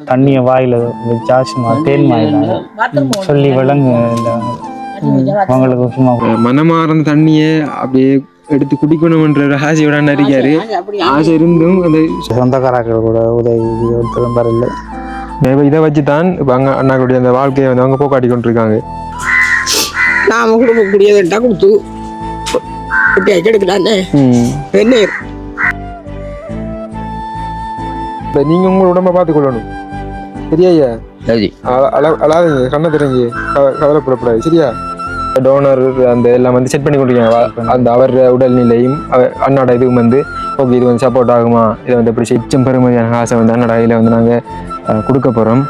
தண்ணியை வாயில் வச்சா சும்மா தேன் மாதிரி சொல்லி விளங்கு அவங்களுக்கு சும்மா மனமார்ந்த தண்ணியை அப்படியே எடுத்து குடிக்கணும்ன்ற ஆசையோட இருக்காரு. ஆசை இருந்தும் அந்த சொந்தக்காரர்கள் கூட உதவி இல்லை. இதை வச்சுதான் இப்போ அண்ணாக்குடைய அந்த வாழ்க்கையை வந்து அவங்க போக்காட்டி கொண்டிருக்காங்க. நாம கொடுக்கக்கூடியதா கொடுத்து எடுக்கலான்னு என்ன இப்போ நீங்கள் உங்களோட உடம்பை பார்த்துக்கொள்ளணும். சரியா ஐயா? அழாதீங்க, கண்ணை தெரிஞ்சு கவலைப்படக்கூடாது. சரியா? டோனர் அந்த எல்லாம் வந்து செட் பண்ணி கொடுக்குறாங்க. அந்த அவர் உடல்நிலையும் அண்ணாட இதுவும் வந்து ஓகே இது வந்து சப்போர்ட் ஆகுமா, இதை வந்து எப்படி சிச்சம் பெருமதியான காசை வந்து அண்ணாட இதில் வந்து நாங்கள் கொடுக்க போகிறோம்.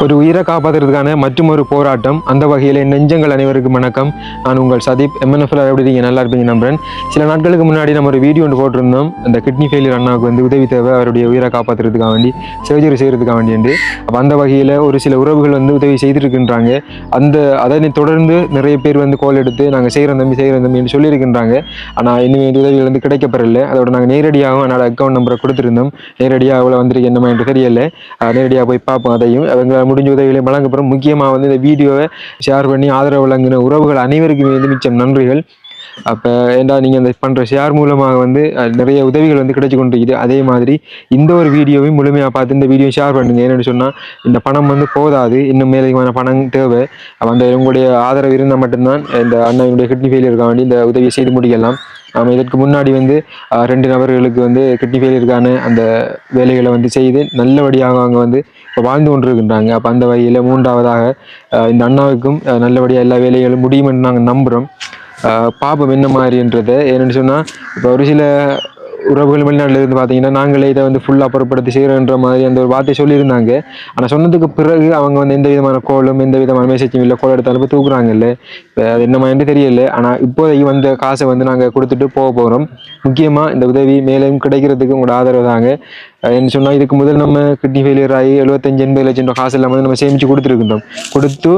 ஒரு உயிரை காப்பாற்றுறதுக்கான மற்றும் ஒரு போராட்டம். அந்த வகையில் நெஞ்சங்கள் அனைவருக்கும் வணக்கம். நான் உங்கள் சதீப். MNFL எப்படி இருக்கீங்க? நல்லா இருப்பீங்க நம்புறேன். சில நாட்களுக்கு முன்னாடி நம்ம ஒரு வீடியோ ஒன்று போட்டிருந்தோம். அந்த கிட்னி ஃபெயிலியர் அண்ணாவுக்கு வந்து உதவி தேவை, அவருடைய உயிரை காப்பாற்றுறதுக்காக வேண்டி, சர்ஜரி செய்கிறதுக்காக வேண்டி. அப்போ அந்த வகையில் ஒரு சில உறவுகள் வந்து உதவி செய்திருக்கின்றாங்க. அதனை தொடர்ந்து நிறைய பேர் வந்து கால் எடுத்து நாங்கள் செய்கிறோம் தம்பி என்று சொல்லியிருக்கின்றாங்க. ஆனால் இன்னும் இந்த உதவிகள் வந்து கிடைக்கப்பெறல. அதோட நாங்கள் நேரடியாகவும் என்னோட அக்கௌண்ட் நம்பரை கொடுத்துருந்தோம். நேரடியாக அவ்வளோ வந்திருக்கு என்னமா என்று தெரியலை. நேரடியாக போய் பார்ப்போம். அதையும் அவங்க முடிஞ்ச உதவிகளை வழங்கப்படும். முக்கியமாக வந்து இந்த வீடியோவை ஷேர் பண்ணி ஆதரவு வழங்கின உறவுகள் அனைவருக்குமே வந்து மிச்சம் நன்றிகள். அப்போ ஏண்டா நீங்கள் அந்த பண்ணுற ஷேர் மூலமாக வந்து நிறைய உதவிகள் வந்து கிடைச்சி கொண்டிருக்குது. அதே மாதிரி இந்த ஒரு வீடியோவையும் முழுமையாக பார்த்து இந்த வீடியோ ஷேர் பண்ணுங்கள். என்னென்னு சொன்னால் இந்த பணம் வந்து போதாது, இன்னும் மேலதிகமான பணம் தேவை. அந்த உங்களுடைய ஆதரவு இருந்தால் மட்டும்தான் இந்த அண்ணனுடைய கிட்னி ஃபெயிலியருக்காக வேண்டி இந்த உதவியை செய்து முடிக்கலாம். நம்ம இதற்கு முன்னாடி வந்து 2 நபர்களுக்கு வந்து கிட்னி ஃபெயிலியருக்கான அந்த வேலைகளை வந்து செய்து நல்லபடியாக அவங்க வந்து இப்போ வாழ்ந்து கொண்டிருக்கின்றாங்க. அப்போ அந்த வகையில் 3ஆவதாக இந்த அண்ணாவுக்கும் நல்லபடியாக எல்லா வேலைகளும் முடியும் என்று நாங்கள் நம்புகிறோம். பாப்போம் என்ன மாதிரின்றதை. ஏன்னு சொன்னால் இப்போ ஒரு சில உறவுகள் வெளிநாட்டில் இருந்து பார்த்தீங்கன்னா நாங்களே இதை வந்து ஃபுல்லாக புறப்படுத்தி செய்கிறோன்ற மாதிரி அந்த ஒரு வார்த்தை சொல்லியிருந்தாங்க. ஆனால் சொன்னதுக்கு பிறகு அவங்க வந்து எந்த விதமான கோலும் எந்த விதமான மெசேஜும் இல்லை, கோல் எடுத்தாலும் போய் தூக்குறாங்கல்ல. இப்போ அது என்ன மாதிரி தெரியல. ஆனால் இப்போதைக்கு வந்த காசை வந்து நாங்கள் கொடுத்துட்டு போகிறோம். முக்கியமாக இந்த உதவி மேலும் கிடைக்கிறதுக்கு உங்களோட ஆதரவு தாங்க. என்ன சொன்னால் இதுக்கு முதல் நம்ம கிட்னி ஃபெயிலியர் ஆகி 75-80 லட்சம் ரூபா காசு எல்லாம் வந்து நம்ம சேமித்து கொடுத்துருக்கின்றோம். கொடுத்து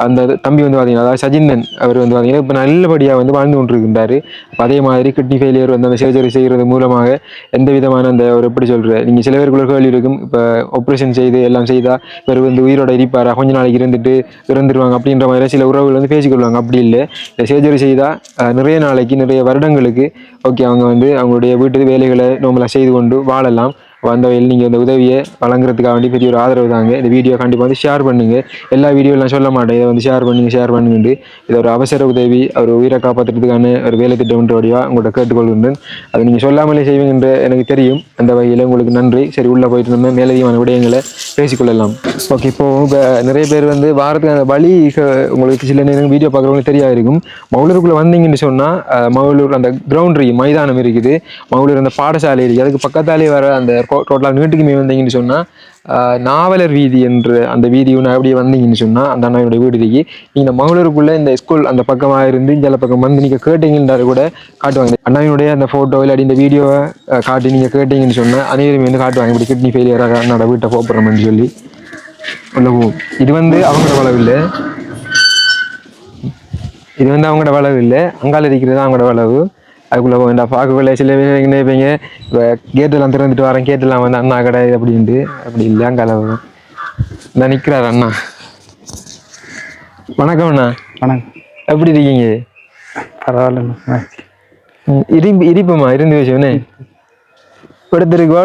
அந்த தம்பி வந்து பார்த்தீங்கன்னா, அதாவது சஜிந்தன் அவர் வந்து பார்த்தீங்கன்னா இப்போ நல்லபடியாக வந்து வாழ்ந்து கொண்டிருக்கின்றார். அதே மாதிரி கிட்னி ஃபெயிலியர் வந்து அந்த சர்ஜரி செய்கிறது மூலமாக எந்த விதமான அந்த ஒரு எப்படி சொல்கிற நீங்கள் சில பேருக்குள்ள கேள்வி இருக்கும். இப்போ ஆப்ரேஷன் செய்து எல்லாம் செய்தால் இவர் வந்து உயிரோட இருப்பார், கொஞ்ச நாளைக்கு இருந்துட்டு இறந்துருவாங்க அப்படின்ற மாதிரி சில உறவுகள் வந்து பேசிக்கொள்வாங்க. அப்படி இல்லை, இந்த சர்ஜரி செய்தால் நிறைய நாளைக்கு நிறைய வருடங்களுக்கு ஓகே அவங்க வந்து அவங்களுடைய வீட்டு வேலைகளை நார்மலாக செய்து கொண்டு வாழலாம். அந்த வகையில் நீங்கள் இந்த உதவியை வழங்குறதுக்காக வேண்டி பெரிய ஒரு ஆதரவு தாங்க. இந்த வீடியோ கண்டிப்பாக வந்து ஷேர் பண்ணுங்கள். எல்லா வீடியோலாம் சொல்ல மாட்டேன், இதை வந்து ஷேர் பண்ணுங்கன்ட்டு இது ஒரு அவசர உதவி, அவர் உயிரை காப்பாற்றுறதுக்கான ஒரு வேலை திட்டம்ன்ற வழியாக உங்கள்கிட்ட கேட்டுக்கொள்கின்றேன். அது நீங்கள் சொல்லாமலே செய்வீங்கன்ற எனக்கு தெரியும். அந்த வகையில் உங்களுக்கு நன்றி. சரி, உள்ளே போயிட்டு நம்ம மேலதிகமான விடயங்களை பேசிக்கொள்ளலாம். ஓகே, இப்போது இப்போ நிறைய பேர் வந்து வாரத்துக்கு அந்த வழி உங்களுக்கு சில நேரம் வீடியோ பார்க்குறவங்களுக்கு தெரியாது இருக்கும். மவுலூருக்குள்ளே வந்தீங்கன்னு சொன்னால் மவுலூர் அந்த கிரவுண்ட் இருக்குது, மைதானம் இருக்குது. மவுலூர் அந்த பாடசாலை இருக்குது. அதுக்கு பக்கத்தாலே வர அந்த டோட்டலாக வீட்டுக்குமே வந்தீங்கன்னு சொன்னால் நாவலர் வீதி என்ற அந்த வீதி ஒன்று அப்படியே வந்தீங்கன்னு சொன்னால் அந்த அண்ணாவுடைய வீடுக்கு நீங்கள் மகளூருக்குள்ளே இந்த ஸ்கூல் அந்த பக்கமாக இருந்து இந்த பக்கம் வந்து நீங்கள் கேட்டீங்கன்றாரு கூட காட்டுவாங்க. அண்ணாவினுடைய அந்த ஃபோட்டோ இல்லாட்டி இந்த வீடியோவை காட்டி நீங்கள் கேட்டீங்கன்னு சொன்னால் அனைவருமே வந்து காட்டுவாங்க. இப்படி கிட்னி ஃபெயிலியராக அண்ணாட வீட்டை போகிறோம்னு சொல்லி உள்ள போகும். இது வந்து அவங்களோட வளவு இல்லை, இது வந்து அவங்களோட வளவு இல்லை, அங்கால இருக்கிறது அவங்களோட வளவு. அதுக்குள்ளே போவேண்டா பார்க்கக்குள்ள சில பேர் நினைப்பீங்க இப்போ கேட்டெல்லாம் திறந்துட்டு வரேன், கேட்டெல்லாம் வந்து அண்ணா கடை அப்படின்ட்டு. அப்படி இல்லை, அங்கால நான் நிற்கிறார் அண்ணா. வணக்கம் அண்ணா. வணக்கம். எப்படி இருக்கீங்க? பரவாயில்ல. இருப்போம்மா இருந்து வச்சோன்னே படுத்திருக்குவா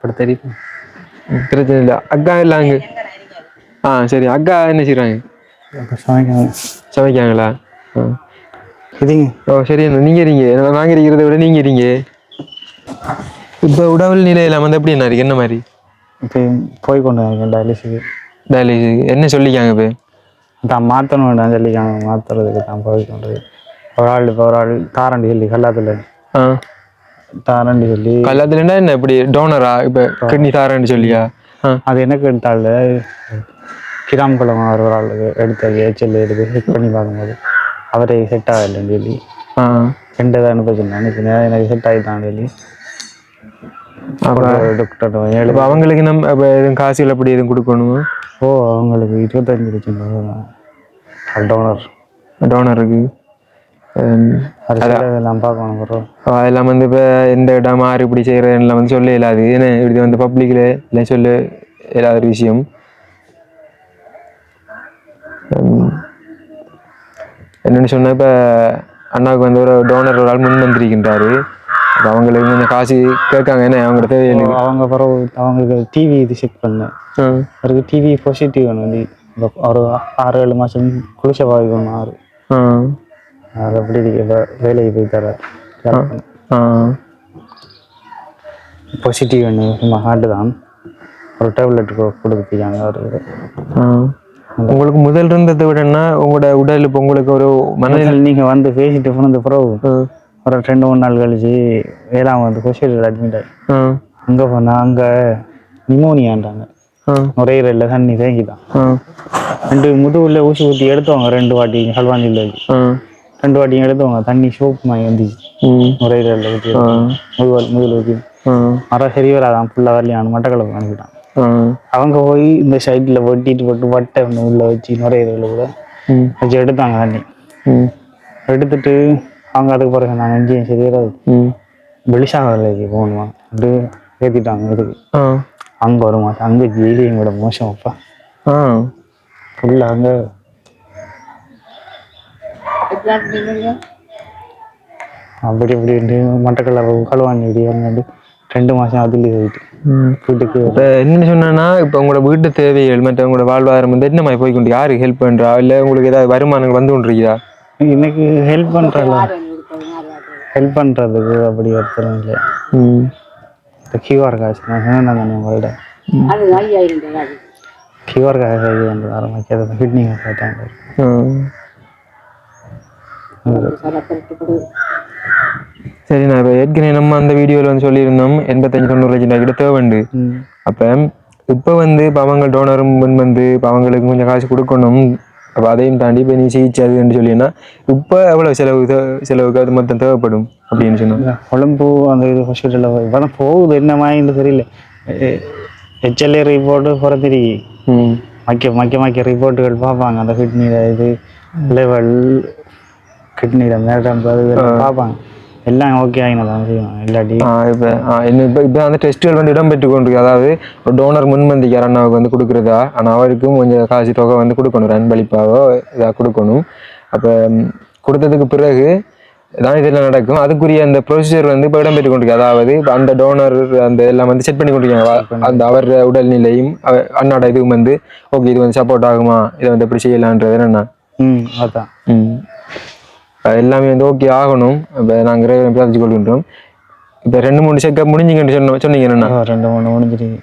படுத்திருப்போம், பிரச்சனை இல்லை. அக்கா இல்லை அங்கே? சரி. அக்கா என்ன செய்கிறாங்க? சமைக்காங்களா? இதுங்க. சரி அண்ணா. நீங்கள் இருங்க, நாங்கள் இருக்கிறத விட நீங்கள் இருங்க. இப்போ உடல் நிலையில் வந்து எப்படி என்ன இருக்கு, என்ன மாதிரி? இப்போ போய் கொண்டு இருக்கேன் டயாலிசிஸ். என்ன சொல்லிக்காங்க இப்போ? தான் மாற்றணும் வேண்டாம் சொல்லிக்காங்க. மாற்றுறதுக்கு தான் போய் கொண்டு ஒரு ஆள் தாரண்டி சொல்லி கல்லாத்துல தாரண்டி சொல்லி. கல்லாத்துலன்னா என்ன இப்படி டோனரா? இப்போ கிட்னி தாரண்டி சொல்லியா? அது எனக்கு எடுத்தாள் கிராமக்குளம் ஒரு ஆளுக்கு எடுத்தது ஹெச்எல் எடுத்து செக் பண்ணி பார்க்கும்போது அவரே செட் ஆகலைன்னு சொல்லி 2 தான் அனுப்பிச்சுருந்தேன். எனக்கு செட் ஆகிட்டான் சொல்லி டாக்டர் அவங்களுக்கு நம்ம எதுவும் காசுகள் அப்படி எதுவும் கொடுக்கணுமா? அவங்களுக்கு 25 லட்சம் டோனருக்கு அது செலவெல்லாம் பார்க்கணும் ப்ரோ. அதெல்லாம் வந்து இப்போ எந்த இடம் மாறி இப்படி செய்கிறதெல்லாம் வந்து சொல்ல இயலாது. ஏன்னா இப்படி வந்து பப்ளிக்கில் இல்லை சொல்ல இல்லாத ஒரு விஷயம். என்னென்னு சொன்னால் இப்போ அண்ணாவுக்கு வந்து ஒரு டோனர் ஒரு ஆள் முன் வந்திருக்கின்றாரு. அப்போ அவங்களுக்கு கொஞ்சம் காசு கேட்காங்க. என்ன அவங்களோட தேவையில்லை. அவங்க பிறகு அவங்களுக்கு டிவி இது செக் பண்ணேன். அவருக்கு டிவி பாசிட்டிவ் வந்து ஒரு 6-7 மாதம் குளிச்ச பாதிக்கணும் 6. அது அப்படி வேலைக்கு போய் தர பாசிட்டிவ் ஒன்று சும்மா ஹார்டு தான். ஒரு டேப்லெட் கொடுத்துருக்காங்க அவருக்கு. உங்களுக்கு முதல் இருந்ததை விடன்னா உங்களோட உடல் இப்போ உங்களுக்கு ஒரு மனதில் நீங்கள் வந்து பேசிட்டு போனது பிறகு ஒரு 2-3 நாள் கழிச்சு 7ஆம் வந்து ஹாஸ்பிட்டல் அட்மிட் ஆகி அங்கே போனால் அங்கே நிமோனியான்றாங்க. நுரையீரலில் தண்ணி தேங்கிதான். 2 முதுகுல ஊசி ஊற்றி எடுத்தவங்க 2 வாட்டி ஹல்வாண்டியில் வச்சு 2 வாட்டியும் எடுத்தவங்க தண்ணி சோப்பு மாதிரி வந்துச்சு. நுரையீரலில் ஊற்றி முதுகில் ஊற்றி சரி வராதான் ஃபுல்லாக வரலையானு மட்டக்களப்பு அனுப்பிட்டான். அவங்க போய் இந்த சைடில் ஒட்டிட்டு போட்டு வட்டை ஒன்று உள்ள வச்சு நுரையீரலில் கூட வச்சு எடுத்தாங்க தண்ணி. எடுத்துட்டு அவங்க அதுக்கு பிறகு நாங்கள் எங்கேயும் சரி வராது வெளிசாகலைக்கு போகணுமா அப்படி ஏற்றிட்டாங்க. இதுக்கு அங்கே ஒரு மாதம் அங்கே ஜெயிலையும் கூட மோசம் அப்பா ஃபுல்லாக அங்கே அப்படி இப்படி மட்டக்களப்பு களுவாஞ்சி அங்கே 2 மாதம் அதில் போயிட்டு வீட்டுக்கு. இப்போ என்னென்னு சொன்னேன்னா இப்போ உங்களோட வீட்டு தேவைகள் மற்ற உங்களோட வாழ்வாதாரம் வந்து என்ன மாதிரி போய்க்கொண்டு யாருக்கு ஹெல்ப் பண்ணுறா இல்லை உங்களுக்கு ஏதாவது வருமானங்கள் வந்து கொண்டிருக்குதா? எனக்கு ஹெல்ப் பண்ணுறதுக்கு அப்படி ஒருத்தரும் இல்லை. இந்த கியூஆர் காசு நான் சொன்னேன் தானே உங்கள்கிட்ட. கியூஆர் காசு வந்து ஆரம்பிக்கிறது கிட்னி பார்த்தாங்க. சரி, நான் இப்போ ஏற்கனவே நம்ம அந்த வீடியோவில் வந்து சொல்லியிருந்தோம் 85-90 லட்சம் கிட்ட தேவைண்டு. அப்போ இப்போ வந்து இப்போ அவங்க டோனரும் வந்து இப்போ அவங்களுக்கு கொஞ்சம் காசு கொடுக்கணும். அப்போ அதையும் தாண்டி இப்போ நீ சிகிச்சை அதுன்னு சொல்லினா இப்போ எவ்வளோ செலவுக்கு அது மொத்தம் தேவைப்படும் அப்படின்னு சொன்னாங்க. கொழம்பு அந்த இது ஹாஸ்பிட்டலில் இப்போ தான் போகுது என்ன மாதிரி தெரியல. HLA ரிப்போர்ட்டு புறத்திரி மக்க ரிப்போர்ட்டுகள் பார்ப்பாங்க. அந்த கிட்னியில் இது லெவல் கிட்னியில் மேடம் பார்ப்பாங்க. எல்லாம் ஓகே ஆகினதான் செய்வாங்க இல்லாட்டி. இப்போ அந்த டெஸ்ட்டுகள் வந்து இடம்பெற்று கொண்டிருக்கு. அதாவது ஒரு டோனர் முன்வந்திக்கார் அண்ணாவுக்கு வந்து கொடுக்குறதா, ஆனால் அவருக்கும் கொஞ்சம் காசு தொகை வந்து கொடுக்கணும், அன்பளிப்பாவோ இதாக கொடுக்கணும். அப்போ கொடுத்ததுக்கு பிறகு தான் இதெல்லாம் நடக்கும். அதுக்குரிய அந்த ப்ரொசீஜர் வந்து இப்போ இடம்பெற்று கொண்டிருக்கு. அதாவது இப்போ அந்த டோனர் அந்த எல்லாம் வந்து செட் பண்ணி கொண்டிருக்காங்க. அந்த அவர் உடல்நிலையும் அண்ணாட இதுவும் வந்து ஓகே இது வந்து சப்போர்ட் ஆகுமா, இதை வந்து எப்படி செய்யலான்றது என்னென்னா அதான் எல்லாமே வந்து ஓகே ஆகணும். இப்போ நாங்கள் பிரார்த்திச்சு கொள்கின்றோம். இப்போ 2-3 செக்கப் முடிஞ்சிங்கன்னு சொன்னீங்க என்னென்னா 2-3 முடிஞ்சிருக்கு.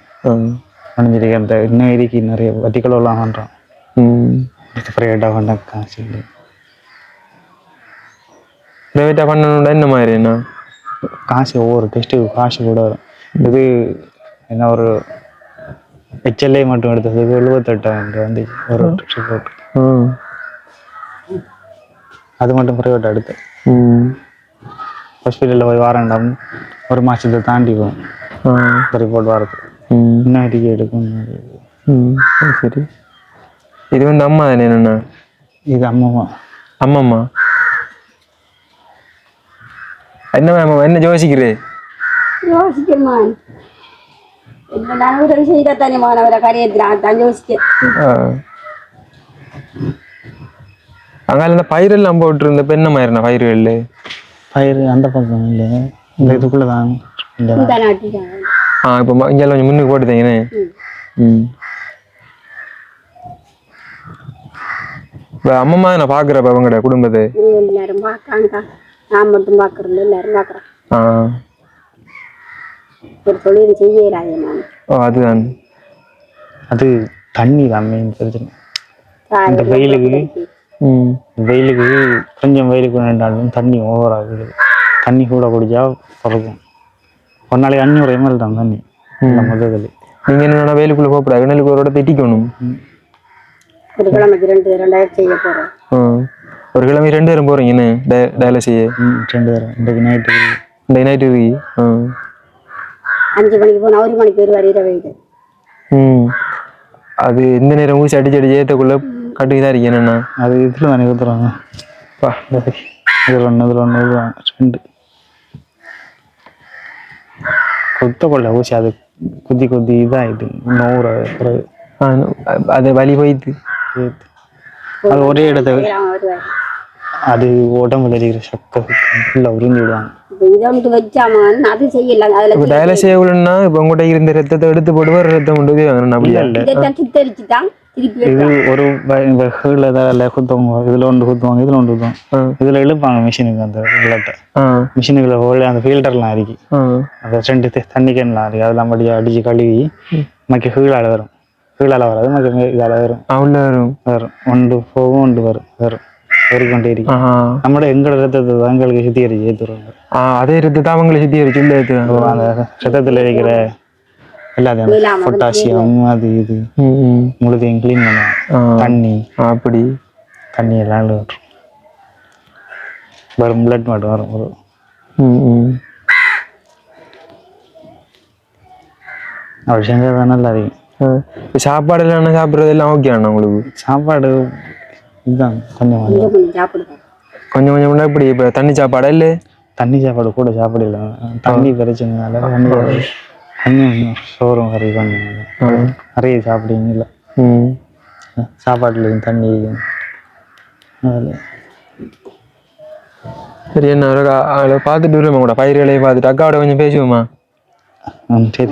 அந்த இன்னும் இதுக்கு நிறைய வட்டிகளெல்லாம் பண்ணுறோம். ப்ரைவேட்டாக பண்ண காசு இல்லை. ப்ரைவேட்டாக பண்ணணும்னா என்ன மாதிரி என்ன காசு ஒவ்வொரு டெஸ்ட்டுக்கு காசு கூட வரும். இது என்ன ஒரு HLA மட்டும் எடுத்ததுக்கு 78,000 வந்து ஒரு ரிப்போர்ட். அது மட்டும் ப்ரைவேட்டாக எடுத்து ஹாஸ்பிட்டலில் போய் வாரண்டாம் ஒரு மாதத்தை தாண்டி போகும் ரிப்போர்ட் வரது. இன்னும் இதுக்கு எடுக்கும். சரி, இது வந்து அம்மா தானே என்னென்னா? இது அம்மம்மா என்ன மேம் என்ன யோசிக்கிறே? யோசிக்கிறேன் நான் உதவி செய்த தானே மாணவரை கரையேற்றான் தான் யோசிக்க. அங்கால இந்த பயிரெல்லாம் போட்டு இருந்த என்ன மாதிரி பயிர்கள்? பயிர் அந்த பக்கம் இல்லை, இந்த இதுக்குள்ளதான். இப்போ இங்கே கொஞ்சம் முன்னுக்கு போட்டுதீங்கன்னு. இப்போ அம்மம்மா நான் பார்க்குறப்ப அவங்களோட குடும்பத்தை எல்லாரும் பார்க்காங்க. நான் மட்டும் பார்க்கறது எல்லாரும் பார்க்குறேன். ஒரு தொழில் செய்யறாங்க. நான் அதுதான் அது தண்ணி தான் மெயின் பிரச்சனை. இந்த வெயிலுக்கு கொஞ்சம் வெயிலுக்கு நின்றாலும் தண்ணி ஓவர் ஆகுது. தண்ணி கூட குடிச்சா பிறக்கும். ஒரு நாளைக்கு 500 ml தான் தண்ணி முதல். நீங்கள் என்னென்னா வெயிலுக்குள்ளே போகக்கூடாது, வெயிலுக்கு ஒரு இடத்த திட்டிக்கணும். ஒரு கிழமைக்கு 2 செய்ய போகிறோம். ஒரு கிழமை 2 பேரும் போகிறீங்கன்னு டயாலிசிஸ் செய்ய? 2 பேரும் இன்றைக்கு நைட்டு 5 மணிக்கு போனால் 1 மணிக்கு வருவார் இரவு. அது எந்த நேரம் ஊசி அடிச்சு ஏற்றக்குள்ளே கட்டுக்கு தான் இருக்கு. என்னென்னா அது இதில் தானே ஊற்றுறாங்க. இதில் ஒன்று ரெண்டு குத்த கொள்ள ஊசி அது குத்தி இதாகிட்டு நூறு பிறகு அது வலி போயிட்டு அது ஒரே இடத்த வருவார். அது உடம்புல இருக்கிற சக்கை ஃபுல்லாக உறிஞ்சி விடுவாங்க. இதை வந்து வச்சாமா அது செய்யலாம். இப்போ அதில் டயாலிசிஸ் செய்யணும்னா இப்போ உங்கள்கிட்ட இருந்த ரத்தத்தை எடுத்து போட்டு வேறு ரத்தம் கொண்டு போய் வாங்கணும் அப்படியா? இதைத்தான் சுத்தரிச்சு தான் திருப்பி இது ஒரு கீழே தான் குத்துவாங்க, இதில் ஒன்று குத்துவாங்க, இதில் ஒன்று குத்துவாங்க, இதில் இழுப்பாங்க மிஷினுக்கு அந்த பிளட்டை. மிஷினுக்குள்ள ஹோல் அந்த ஃபில்டர்லாம் இருக்கு, அந்த 2 தண்ணி கேன்லாம் இருக்கு, அதெல்லாம் அப்படியே அடித்து கழுவி மக்கி கீழால் வரும். கீழால் வராது மக்கி இதால் வரும். வரும் ஒன்று போகும் ஒன்று வரும் ஏறிக்கொண்டே இருக்கு. நம்மளோட எங்களோட ரத்தத்தை தான் எங்களுக்கு சுத்திகரிச்சு ஏற்றுருவாங்க. அதே ரத்தத்தை அவங்களை சுத்திகரிச்சு இல்லை ஏற்றுவாங்க. அந்த ரத்தத்தில் இருக்கிற எல்லாத்தையும் பொட்டாசியம் அது இது முழுதையும் கிளீன் பண்ணுவாங்க. தண்ணி அப்படி தண்ணி எல்லாம் வரும், பிளட் மட்டும் வரும். ஒரு அப்படி செஞ்சால் தான் நல்லா இருக்கும். சாப்பாடு எல்லாம் சாப்பிட்றது எல்லாம் ஓகே ஆனா உங்களுக்கு? சாப்பாடு இதுதான் கொஞ்சம் சாப்பிடுவேன். கொஞ்சம் இப்படி இப்போ தண்ணி சாப்பாடா இல்லை? தண்ணி சாப்பாடு கூட சாப்பிடல, தண்ணி பிரச்சனைனால தண்ணி சோறும் கறி கொஞ்சம் நிறைய சாப்பிடுங்க. இல்லை சாப்பாட்டுல தண்ணி அதில் சரி. என்ன அதில் பார்த்துட்டு வருமா கூட பயிர் வேலையை பார்த்துட்டு அக்காவோட கொஞ்சம் பேசுவோமா? சரி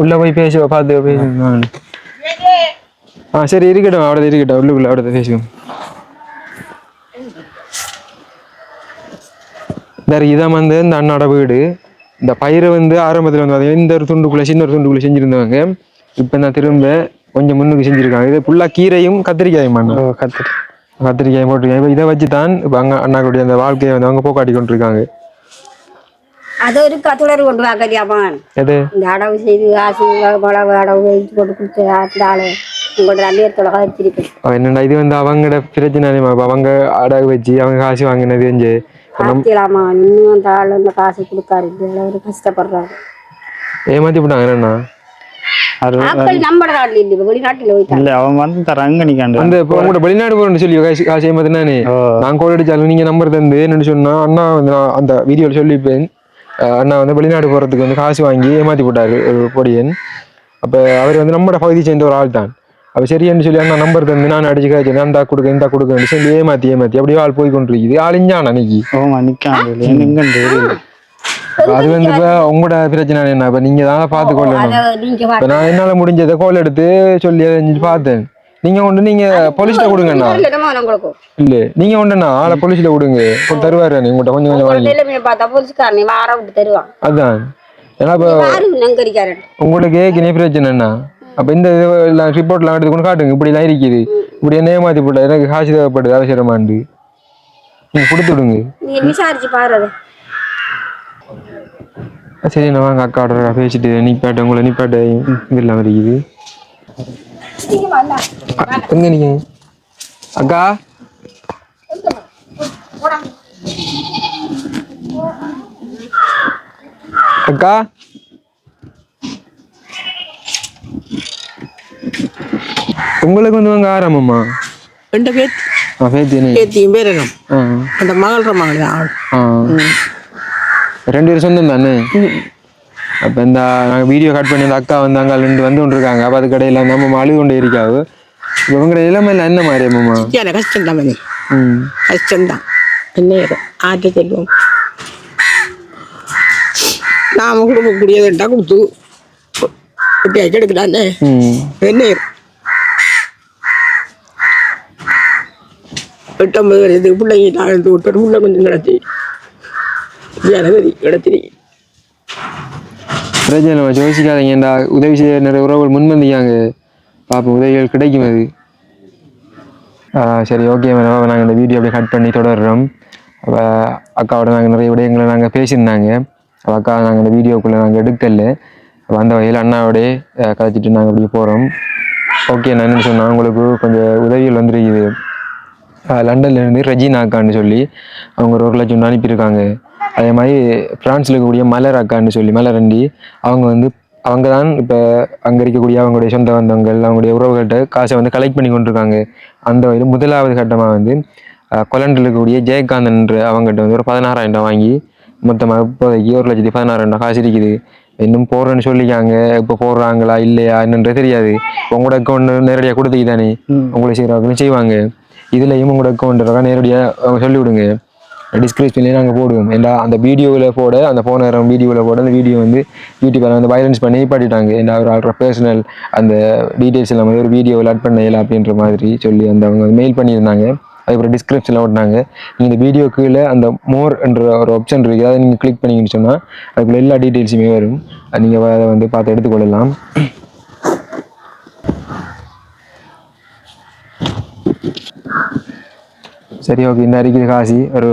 உள்ள போய் பார்த்து பேசுவோம். சரி இருக்கட்டும், அவ்வளோ இருக்கட்டும், உள்ளுக்குள்ள அவ்வளோ பேசுவோம். வேறு இதான் வந்து இந்த அண்ணாட வீடு. இந்த பயிரை வந்து ஆரம்பத்தில் வந்து பார்த்தீங்கன்னா இந்த ஒரு துண்டுக்குள்ளே சின்ன ஒரு துண்டுக்குள்ளே செஞ்சுருந்தவங்க. இப்போ நான் திரும்ப கொஞ்சம் முன்னுக்கு செஞ்சுருக்காங்க. இது ஃபுல்லாக கீரையும் கத்திரிக்காயும் கத்திரிக்காயும் போட்டிருக்காங்க. இப்போ இதை வச்சு தான் இப்போ அண்ணாக்குடைய அந்த வாழ்க்கையை வந்து அவங்க போக்காட்டி கொண்டிருக்காங்க. அது ஒரு கத்துடர் கொண்டு வாக்கறியாமான். எது இந்த அடவு செய்து காசு மிளகு அடவு வச்சு போட்டு கொடுத்து ஆத்தாள் உங்களோட அந்நியத்தோட கழிச்சிருக்கு. என்னடா இது வந்து அவங்களோட பிரச்சனை. அவங்க அடகு வச்சு அவங்க காசு வாங்கினது செஞ்சு ஆத்திலாமா இன்னும் அந்த ஆள் அந்த காசு கொடுக்காரு. ஒரு கஷ்டப்படுறாரு, ஏமாத்தி போட்டாங்க. என்னன்னா நம்ம நாட்டுல இல்லை, வெளிநாட்டுல போயிட்டாங்க. இல்லை அவன் வந்து தராங்க நிக்காண்டு அந்த இப்போ உங்களோட வெளிநாடு போறேன்னு சொல்லி காசு ஏமாத்தினானே. நான் கோல் அடிச்சாலும் நீங்க நம்பர் தந்து என்னன்னு சொன்னா அண்ணா வந்து நான் அந்த வீடியோவில் சொல்லிப்பேன். அண்ணா வந்து வெளிநாடு போகிறதுக்கு வந்து காசு வாங்கி ஏமாற்றி போட்டார் ஒரு பொடியன். அப்போ அவர் வந்து நம்மளோட பகுதி சேர்ந்த ஒரு ஆள் தான். அப்போ சரின்னு சொல்லி அண்ணா நம்பர் தந்து நான் அடிச்சு காய்ச்சி அந்த கொடுக்க இந்த கொடுக்க சொல்லி ஏமாற்றி அப்படியே ஆள் போய் கொண்டிருக்குது. ஆளிஞ்சான் அன்னைக்கு அது வந்து இப்போ உங்களோட பிரச்சனை என்ன? இப்போ நீங்கள் தான் பார்த்து கொள்ளணும். இப்போ நான் என்னால் முடிஞ்சதை கோல் எடுத்து சொல்லி பார்த்தேன். நீங்கள் கொண்டு நீங்கள் போலீஸ்ல கொடுங்கண்ணா. இல்லை நீங்கள் கொண்டுண்ணா ஆளை போலீஸ்ல கொடுங்க, தருவாரு உங்கள்கிட்ட கொஞ்சம் கொஞ்சம் அதான். ஏன்னா இப்போ உங்களுக்கு ஏற்கனவே பிரச்சனைண்ணா. அப்போ இந்த இதெல்லாம் ரிப்போர்ட்லாம் எடுத்து கொண்டு காட்டுங்க. இப்படிலாம் இருக்குது, இப்படி என்ன ஏமாற்றி போட்டா எனக்கு காசு தேவைப்படுது அவசரமாண்டு நீங்கள் கொடுத்து விடுங்க. சரி நான் வாங்க அக்காவோட பேசிட்டு நிப்பாட்டு உங்களை நிப்பாட்டு இதெல்லாம் இருக்குது. எங்க நீங்க அக்கா? அக்கா உங்களுக்கு வந்து வாங்க ஆரம்பமா? ரெண்டு பேத்தியும் பேரணும். அந்த மகள் மகள் 2 பேரும் சொந்தம் தானே? அப்போ இந்த நாங்கள் வீடியோ கட் பண்ணி அந்த அக்கா வந்து அங்கே 2 வந்து கொண்டு இருக்காங்க. அப்போ அது கடையில் நம்ம அழுது கொண்டு இருக்காது. இப்போ உங்களோட இளமையில் என்ன மாதிரி அம்மா? கஷ்டம்தான் மணி, கஷ்டம்தான். என்ன ஆட்ட செல்வோம் நாம கொடுக்கக்கூடியதுட்டா கொடுத்து குட்டியாச்சு எடுக்கலான்னு என்ன 8-9 வயது பிள்ளைங்க நான் எடுத்து விட்டு உள்ள கொஞ்சம் கிடச்சி இடத்திரி பிரச்சனை யோசிக்காதீங்கடா. உதவி செய்ய நிறைய உறவுகள் முன்வந்தீங்க. பார்ப்போம் உதவிகள் கிடைக்கும் அது. சரி ஓகே மேடம், நாங்கள் இந்த வீடியோ அப்படியே கட் பண்ணி தொடர்றோம். அக்காவோட நாங்கள் நிறைய விடயங்களை நாங்கள் பேசியிருந்தாங்க. அக்கா நாங்கள் இந்த வீடியோக்குள்ளே நாங்கள் எடுக்கல. அந்த வகையில் அண்ணாவோடய கதைச்சிட்டு நாங்கள் அப்படியே போகிறோம். ஓகே நான் என்ன சொன்னால் உங்களுக்கு கொஞ்சம் உதவிகள் வந்துருக்குது. லண்டன்லேருந்து ரெஜினா அக்கான்னு சொல்லி அவங்க ஒரு 1 லட்சம் அனுப்பியிருக்காங்க. அதே மாதிரி ஃப்ரான்ஸில் இருக்கக்கூடிய மலர் அக்கான்னு சொல்லி மலரண்டி அவங்க தான் இப்போ அங்கே இருக்கக்கூடிய அவங்களுடைய சொந்த பந்தங்கள் அவங்களுடைய உறவுகள்கிட்ட காசை வந்து கலெக்ட் பண்ணி கொண்டிருக்காங்க. அந்த வகையில் முதலாவது கட்டமாக வந்து கொலண்டில் கூடிய ஜெயகாந்தன் அவங்ககிட்ட வந்து ஒரு 16,000 வாங்கி மொத்தமாக இப்போதைக்கு 1,16,000 காசு இருக்குது. இன்னும் போடுறேன்னு சொல்லிக்காங்க. இப்போ போடுறாங்களா இல்லையா என்னன்றது தெரியாது. உங்களோட அக்கௌண்ட் நேரடியாக கொடுத்துக்கு தானே உங்களை செய்கிறவங்களும் செய்வாங்க. இதுலையும் உங்களோட அக்கௌண்ட் நேரடியாக சொல்லி விடுங்க. டிஸ்கிரிப்ஷன்லேயே நாங்கள் போடுவோம். ஏன்னா அந்த வீடியோவில் போட அந்த போன வீடியோவில் போட அந்த வீடியோ வந்து யூடியூப்பில் வந்து வைலன்ஸ் பண்ணி பாட்டிட்டாங்க. ஏன்னா ஒரு ஆள்ற பர்சனல் அந்த டீட்டெயில்ஸ் எல்லாம் வந்து ஒரு வீடியோவில் ஆட் பண்ணல அப்படின்ற மாதிரி சொல்லி அந்த அவங்க மெயில் பண்ணியிருந்தாங்க. அதுக்கப்புறம் டிஸ்கிரிப்ஷனில் ஓட்டினாங்க. நீங்கள் இந்த வீடியோ கீழே அந்த மோர் என்ற ஒரு ஆப்ஷன் இருக்குது. அதை நீங்கள் கிளிக் பண்ணிங்கன்னு சொன்னால் அதுக்குள்ள எல்லா டீட்டெயில்ஸுமே வரும். நீங்கள் அதை வந்து பார்த்து எடுத்துக்கொள்ளலாம். சரி, ஓகே. இந்த அறிக்கை காசு ஒரு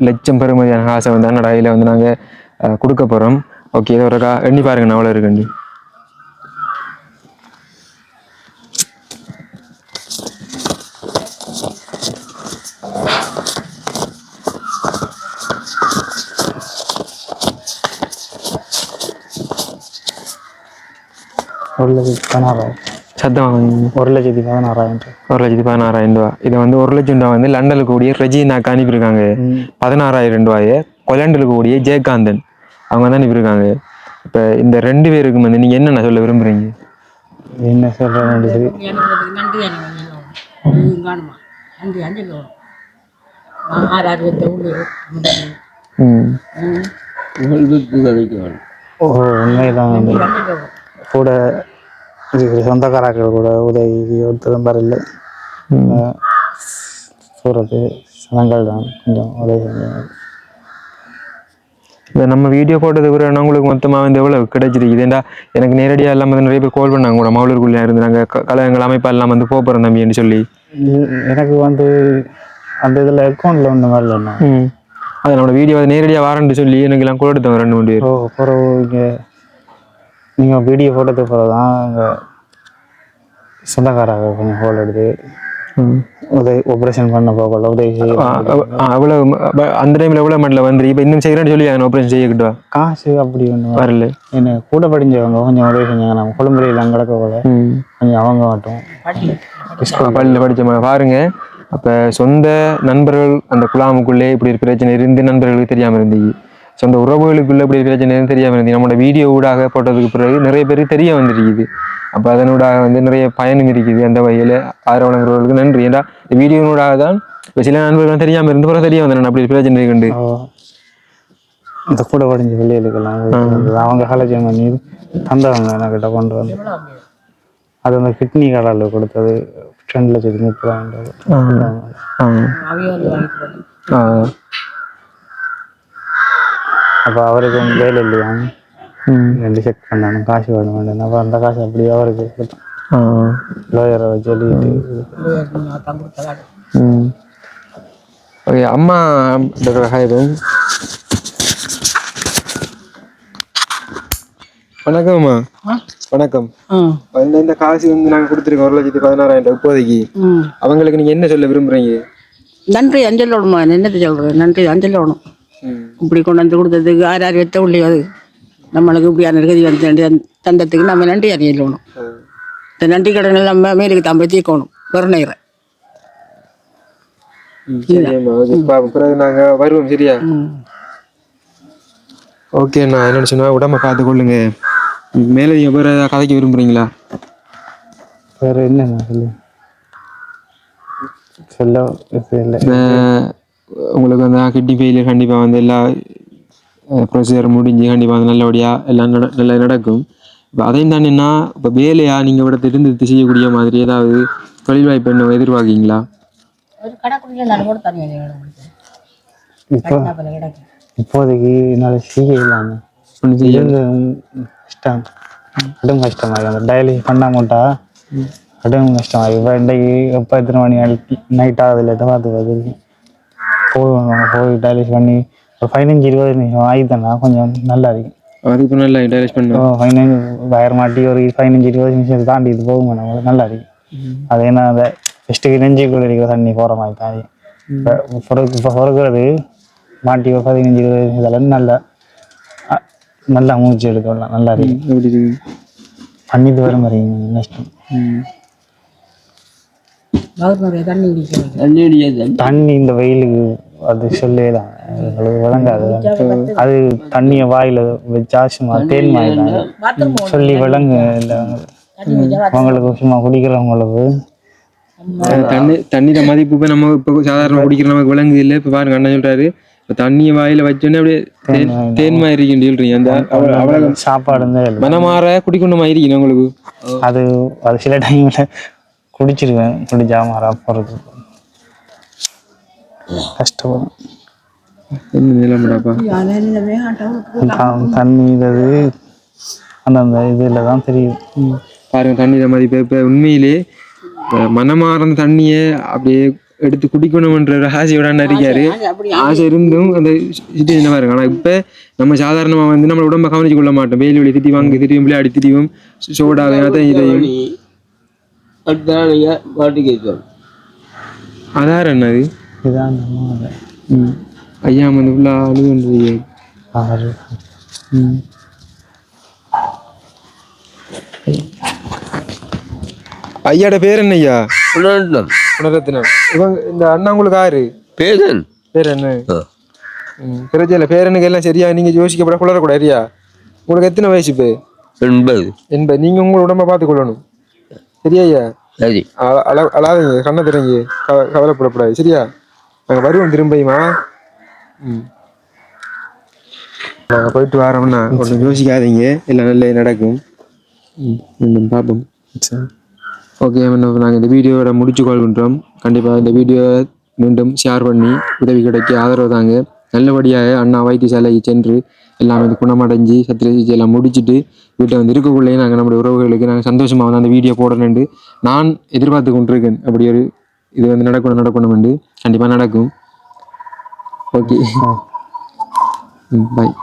1,00,000 பெறுமதியான காசை வந்து அன்னடாயில் வந்து நாங்கள் கொடுக்க போகிறோம். ஓகே, இதை ஒரு எண்ணி பாருங்க நான் அவ்வளோ இருக்குண்டு. சத்தம் 1,16,000. 1,16,000 ரூபா. இதை வந்து 1,00,000 ரூபா வந்து லண்டனுக்கு கூடிய ரெஜினாக்கு அனுப்பியிருக்காங்க. 16,000 ரூபாயை கொலண்டில் கூடிய ஜெயகாந்தன் அவங்க தான் அனுப்பியிருக்காங்க. இப்போ இந்த 2 பேருக்கும் வந்து நீங்கள் என்னென்ன சொல்ல விரும்புகிறீங்க? என்ன சொல்கிறேன், உண்மைதான். கூட இருக்கிற சொந்தக்காரர்கள் கூட உதவி ஒருத்தரும் வரல. சூரத்து சனங்கள் தான் கொஞ்சம் உதவி செஞ்சாங்க. இப்போ நம்ம வீடியோ போட்டது கூட உங்களுக்கு மொத்தமாக வந்து எவ்வளோ கிடைச்சிருக்குது? ஏன்டா எனக்கு நேரடியாக எல்லாம் வந்து நிறைய பேர் கால் பண்ணாங்க கூட மவுளூருக்குள்ளே இருந்து நாங்கள் கலைஞர்கள் அமைப்பெல்லாம் வந்து போகிறோம் தம்பின்னு சொல்லி. எனக்கு வந்து அந்த இதில் அக்கௌண்ட்டில் ஒன்று வரலண்ணா. அது நம்மளோட வீடியோ அதை நேரடியாக வாரண்ட்டு சொல்லி எனக்கு எல்லாம் கொடுத்தோம் 2-3 பேர். அப்புறம் இங்கே நீங்கள் வீடியோ போட்டது பிறகு தான் இங்கே சொந்தக்காராக கொஞ்சம் ஹோல் எடுத்து உதவி ஆப்ரேஷன் பண்ண போகல உதவி செய்ய. அவ்வளோ அந்த டைமில் எவ்வளோ மட்டில் வந்து இப்போ இன்னும் செய்கிறேன்னு சொல்லி ஆப்ரேஷன் செய்யக்கிட்டா காசு அப்படி ஒன்று வரல. என்ன கூட படிஞ்சவங்க கொஞ்சம் உதவி செஞ்சாங்க. நம்ம கொழும்புலாம் கிடக்க போல கொஞ்சம் அவங்க மட்டும் பள்ளியில் படித்த பாருங்க. அப்போ சொந்த நண்பர்கள் அந்த குழாமுக்குள்ளே இப்படி ஒரு பிரச்சனை இருந்து நண்பர்களுக்கு தெரியாமல் இருந்தீங்க. சொந்த உறவுகளுக்குள்ளே இப்படி பிரச்சனை தெரியாமல் இருந்தீங்க. நம்மளோட வீடியோ ஊடாக போட்டதுக்கு பிறகு நிறைய பேருக்கு தெரிய வந்துருக்குது. அப்போ அதனூடாக வந்து நிறைய பயனும் இருக்குது. அந்த வகையில் ஆதரவாளர்களுக்கு நன்றி. ஏன்னா இந்த வீடியோனூடாக தான் இப்போ சில நண்பர்கள் தெரியாமல் இருந்து பிறகு தெரிய வந்தேன் அப்படி பிரச்சனை இருக்குண்டு. இந்த கூட படிஞ்ச பிள்ளைகளுக்கெல்லாம் அவங்க கலெக்ஷன் பண்ணி தந்தவங்க என்கிட்ட கொண்டு வந்து அது அந்த கிட்னி கடால் கொடுத்தது 2,30,000. அப்போ அவருக்கு வேலை இல்லையா, 2 செக் பண்ணாலும் காசு வேணும் வேண்டாம். அப்போ அந்த காசு அப்படியே அவருக்கு கொடுத்தோம். லோயரை சொல்லிட்டு ஓகே. அம்மா வணக்கம்மா. வணக்கம். இந்த காசு வந்து நாங்கள் கொடுத்துருக்கோம் 1,16,000 இப்போதைக்கு. அவங்களுக்கு நீங்க என்ன சொல்ல விரும்புறீங்க? நன்றி அஞ்சலோடுமா, என்னது சொல்றது, நன்றி அஞ்சலோடும். இப்படி கொண்டு வந்து கொடுத்ததுக்கு யார் யார் வெத்த உள்ளே அது நம்மளுக்கு இப்படியான கதி வந்து தந்தத்துக்கு நம்ம நன்றி அறியலோணும். இந்த நன்றி கடனை நம்ம மேலுக்கு தான் தீர்க்கணும். ஒரு நேரம் பிறகு நாங்க வருவோம். சரியா? ஓகே. நான் என்னன்னு சொன்னா உடம்ப பார்த்து கொள்ளுங்க. மேலே நீங்க வேற ஏதாவது கதைக்க விரும்புறீங்களா? வேற என்ன சொல்ல உங்களுக்கு வந்து கிட்னி ஃபெயிலியர் கண்டிப்பாக வந்து எல்லா ப்ரொசீஜர் முடிஞ்சு கண்டிப்பாக வந்து நல்லபடியாக எல்லாம் நல்லா நடக்கும். இப்போ அதையும் தானேன்னா இப்போ வேலையா நீங்கள் விட இருந்து செய்யக்கூடிய மாதிரி ஏதாவது தொழில் வாய்ப்பு என்ன எதிர்பார்க்கீங்களா? இப்போதைக்கு என்னால் செய்ய இல்லாமல் கஷ்டம், கடும் கஷ்டமாகி அந்த டயலிஸ் பண்ணாமட்டா கடும் கஷ்டமாகி. இப்போ இன்றைக்கு எப்போ எத்தனை மணி நைட் ஆகுதுல பார்த்து போய் டயலிஸ் பண்ணி ஒரு 15-20 நிமிஷம் ஆகிட்டேன்னா கொஞ்சம் நல்லா இருக்கும். அதுக்கு நல்லா டயலிஸ் பண்ணுவோம். 15 வயர் மாட்டி ஒரு 15-20 நிமிஷம் தாண்டி இது போகும் நம்மளுக்கு நல்லா இருக்கும். அது என்ன அந்த ஃபஸ்ட்டுக்கு நெஞ்சுக்குள்ள இருக்கிற தண்ணி போகிற மாதிரி தான். இப்போ பொறுக்கிறது மாட்டி 15-20 நிமிஷத்துல நல்லா மூச்சு எடுக்கலாம். நல்லா இருக்கு. பண்ணிட்டு வர மாதிரி நஷ்டம். தண்ணி குடிக்கிறது. தண்ணி அடிக்காது. தண்ணி இந்த வெயிலுக்கு அது சொல்லலாம் எங்களுக்கு விளங்காது. அது தண்ணியை வாயில வச்சா சும்மா தேன் மாதிரி சொல்லி விளங்கு இல்லை அவங்களுக்கு சும்மா குடிக்கிறவங்களுக்கு. தண்ணீர மதிப்பு இப்போ நம்ம இப்போ சாதாரண குடிக்கிற நமக்கு விளங்குது இல்லை. இப்போ பாருங்க அண்ணன் சொல்றாரு இப்போ தண்ணியை வாயில வச்சோன்னே அப்படியே தேன் மாதிரி இருக்குன்னு சொல்றீங்க. அந்த அவ்வளவு சாப்பாடு மனமாற குடிக்கணும் மாதிரி இருக்கணும் உங்களுக்கு. அது அது சில டைம்ல குடிச்சிருவேன். குடிச்சா மாறா போறது கஷ்டப்படும். நிலைமைடாப்பா தண்ணி இது அந்தந்த இதில் தான் தெரியும். பாருங்க தண்ணீரை மதிப்பு இப்போ உண்மையிலே மனமார்ந்த தண்ணியை அப்படியே எடுத்து குடிக்கணும்ன்ற ஒரு ஆசையோட இருக்காரு. ஆசை இருந்தும் அந்த சுச்சுவேஷன் பாருங்க. ஆனால் இப்போ நம்ம சாதாரணமாக வந்து நம்ம உடம்பை கவனிச்சு கொள்ள மாட்டோம். வெயில் வெளியே திட்டி வாங்க திரியும் விளையாடி திரியும் சோடாவையும் இதையும் அதார் என்னது இதுதான் ஐயா வந்து உள்ள அழுகுன்றது. ஆறு ஐயாட பேர் என்ன ஐயா? குணரத்னம். குணரத்னம். இவங்க இந்த அண்ணா உங்களுக்கு ஆறு பேரன். பேர் என்ன? பிரச்சனை பேரனுக்கு எல்லாம் சரியா நீங்க யோசிக்கப்பட குளரக்கூடாது ஐயா. உங்களுக்கு எத்தனை வயசு இப்போ? 80. நீங்க உங்களோட உடம்ப பார்த்து கொள்ளணும் சரியா ஐயா? சரி. அழாதீங்க கண்ணை திறங்கி கவலைப்படக்கூடாது சரியா? நாங்கள் வருவோம் திரும்பியுமா. போயிட்டு வரோம்னா ஒன்றும் யோசிக்காதீங்க, எல்லாம் நல்ல நடக்கும். பார்ப்போம். ஓகே, நாங்கள் இந்த வீடியோவோட முடிச்சு கொள்கின்றோம். கண்டிப்பாக இந்த வீடியோ மீண்டும் ஷேர் பண்ணி உதவி கிடைக்க ஆதரவு தாங்க. நல்லபடியாக அண்ணா வைத்தியசாலைக்கு சென்று எல்லாம் வந்து குணமடைஞ்சு சத்திர சிகிச்சை எல்லாம் முடிச்சுட்டு வீட்டை வந்து இருக்கக்குள்ளேயே நாங்கள் நம்முடைய உறவுகளுக்கு நாங்கள் சந்தோஷமாக வந்து அந்த வீடியோ போடணுண்டு நான் எதிர்பார்த்து கொண்டிருக்கேன். அப்படி ஒரு இது வந்து நடக்கணும்னு கண்டிப்பாக நடக்கும். ஓகே, பாய்.